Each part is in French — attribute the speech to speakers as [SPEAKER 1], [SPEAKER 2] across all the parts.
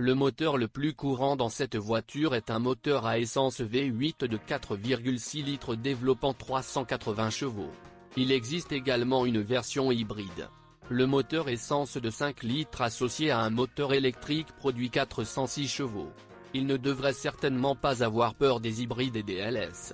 [SPEAKER 1] Le moteur le plus courant dans cette voiture est un moteur à essence V8 de 4,6 litres développant 380 chevaux. Il existe également une version hybride. Le moteur essence de 5 litres associé à un moteur électrique produit 406 chevaux. Il ne devrait certainement pas avoir peur des hybrides et des LS.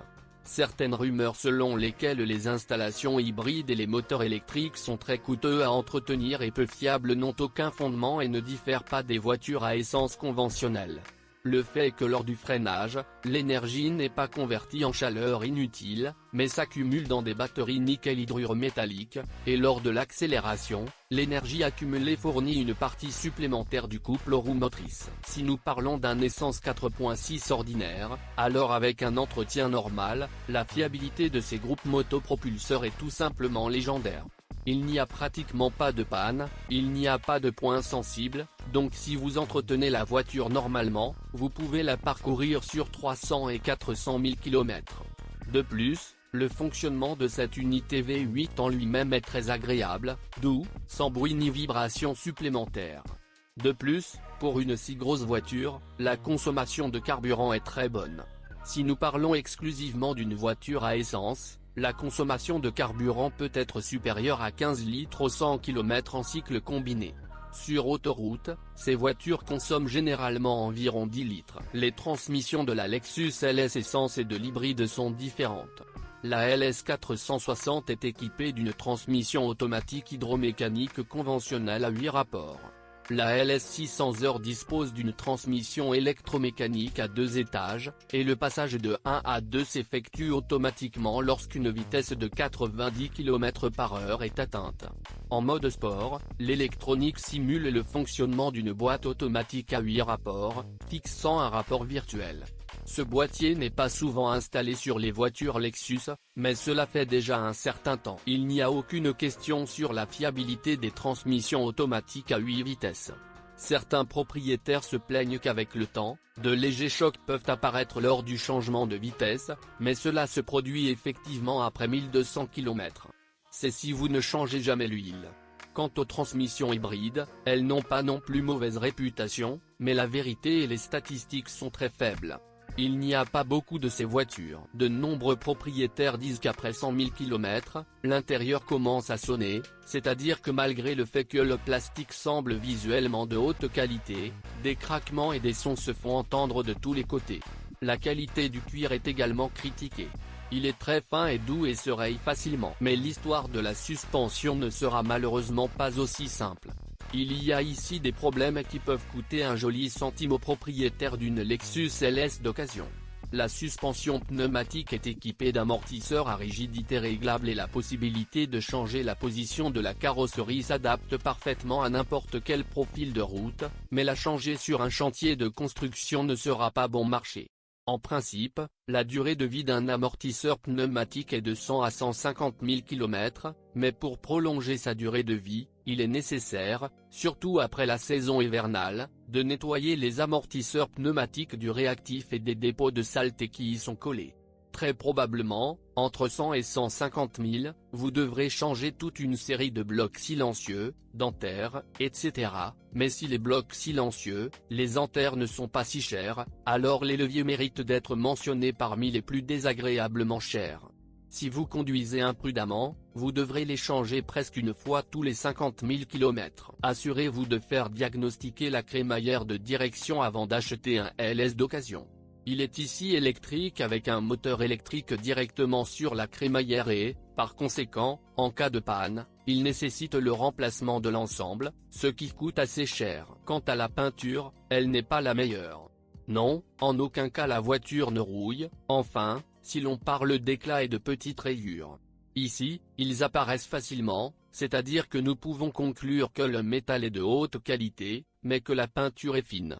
[SPEAKER 1] Certaines rumeurs selon lesquelles les installations hybrides et les moteurs électriques sont très coûteux à entretenir et peu fiables n'ont aucun fondement et ne diffèrent pas des voitures à essence conventionnelles. Le fait est que lors du freinage, l'énergie n'est pas convertie en chaleur inutile, mais s'accumule dans des batteries nickel-hydrure métallique, et lors de l'accélération, l'énergie accumulée fournit une partie supplémentaire du couple aux roues motrices. Si nous parlons d'un essence 4.6 ordinaire, alors avec un entretien normal, la fiabilité de ces groupes motopropulseurs est tout simplement légendaire. Il n'y a pratiquement pas de panne, il n'y a pas de points sensibles, donc si vous entretenez la voiture normalement, vous pouvez la parcourir sur 300 et 400 000 km. De plus, le fonctionnement de cette unité V8 en lui-même est très agréable, doux, sans bruit ni vibration supplémentaire. De plus, pour une si grosse voiture, la consommation de carburant est très bonne. Si nous parlons exclusivement d'une voiture à essence, la consommation de carburant peut être supérieure à 15 litres au 100 km en cycle combiné. Sur autoroute, ces voitures consomment généralement environ 10 litres. Les transmissions de la Lexus LS Essence et de l'hybride sont différentes. La LS 460 est équipée d'une transmission automatique hydromécanique conventionnelle à 8 rapports. La LS 600R dispose d'une transmission électromécanique à 2 étages, et le passage de 1 à 2 s'effectue automatiquement lorsqu'une vitesse de 90 km/h est atteinte. En mode sport, l'électronique simule le fonctionnement d'une boîte automatique à 8 rapports, fixant un rapport virtuel. Ce boîtier n'est pas souvent installé sur les voitures Lexus, mais cela fait déjà un certain temps. Il n'y a aucune question sur la fiabilité des transmissions automatiques à 8 vitesses. Certains propriétaires se plaignent qu'avec le temps, de légers chocs peuvent apparaître lors du changement de vitesse, mais cela se produit effectivement après 1200 km. C'est si vous ne changez jamais l'huile. Quant aux transmissions hybrides, elles n'ont pas non plus mauvaise réputation, mais la vérité et les statistiques sont très faibles. Il n'y a pas beaucoup de ces voitures. De nombreux propriétaires disent qu'après 100 000 km, l'intérieur commence à sonner, c'est-à-dire que malgré le fait que le plastique semble visuellement de haute qualité, des craquements et des sons se font entendre de tous les côtés. La qualité du cuir est également critiquée. Il est très fin et doux et se raye facilement. Mais l'histoire de la suspension ne sera malheureusement pas aussi simple. Il y a ici des problèmes qui peuvent coûter un joli centime au propriétaire d'une Lexus LS d'occasion. La suspension pneumatique est équipée d'amortisseurs à rigidité réglable et la possibilité de changer la position de la carrosserie s'adapte parfaitement à n'importe quel profil de route, mais la changer sur un chantier de construction ne sera pas bon marché. En principe, la durée de vie d'un amortisseur pneumatique est de 100 à 150 000 km, mais pour prolonger sa durée de vie, il est nécessaire, surtout après la saison hivernale, de nettoyer les amortisseurs pneumatiques du réactif et des dépôts de saleté qui y sont collés. Très probablement, entre 100 et 150 000, vous devrez changer toute une série de blocs silencieux, dentaires, etc. Mais si les blocs silencieux, les anthères ne sont pas si chers, alors les leviers méritent d'être mentionnés parmi les plus désagréablement chers. Si vous conduisez imprudemment, vous devrez les changer presque une fois tous les 50 000 km. Assurez-vous de faire diagnostiquer la crémaillère de direction avant d'acheter un LS d'occasion. Il est ici électrique avec un moteur électrique directement sur la crémaillère et, par conséquent, en cas de panne, il nécessite le remplacement de l'ensemble, ce qui coûte assez cher. Quant à la peinture, elle n'est pas la meilleure. Non, en aucun cas la voiture ne rouille, enfin, si l'on parle d'éclats et de petites rayures. Ici, ils apparaissent facilement, c'est-à-dire que nous pouvons conclure que le métal est de haute qualité, mais que la peinture est fine.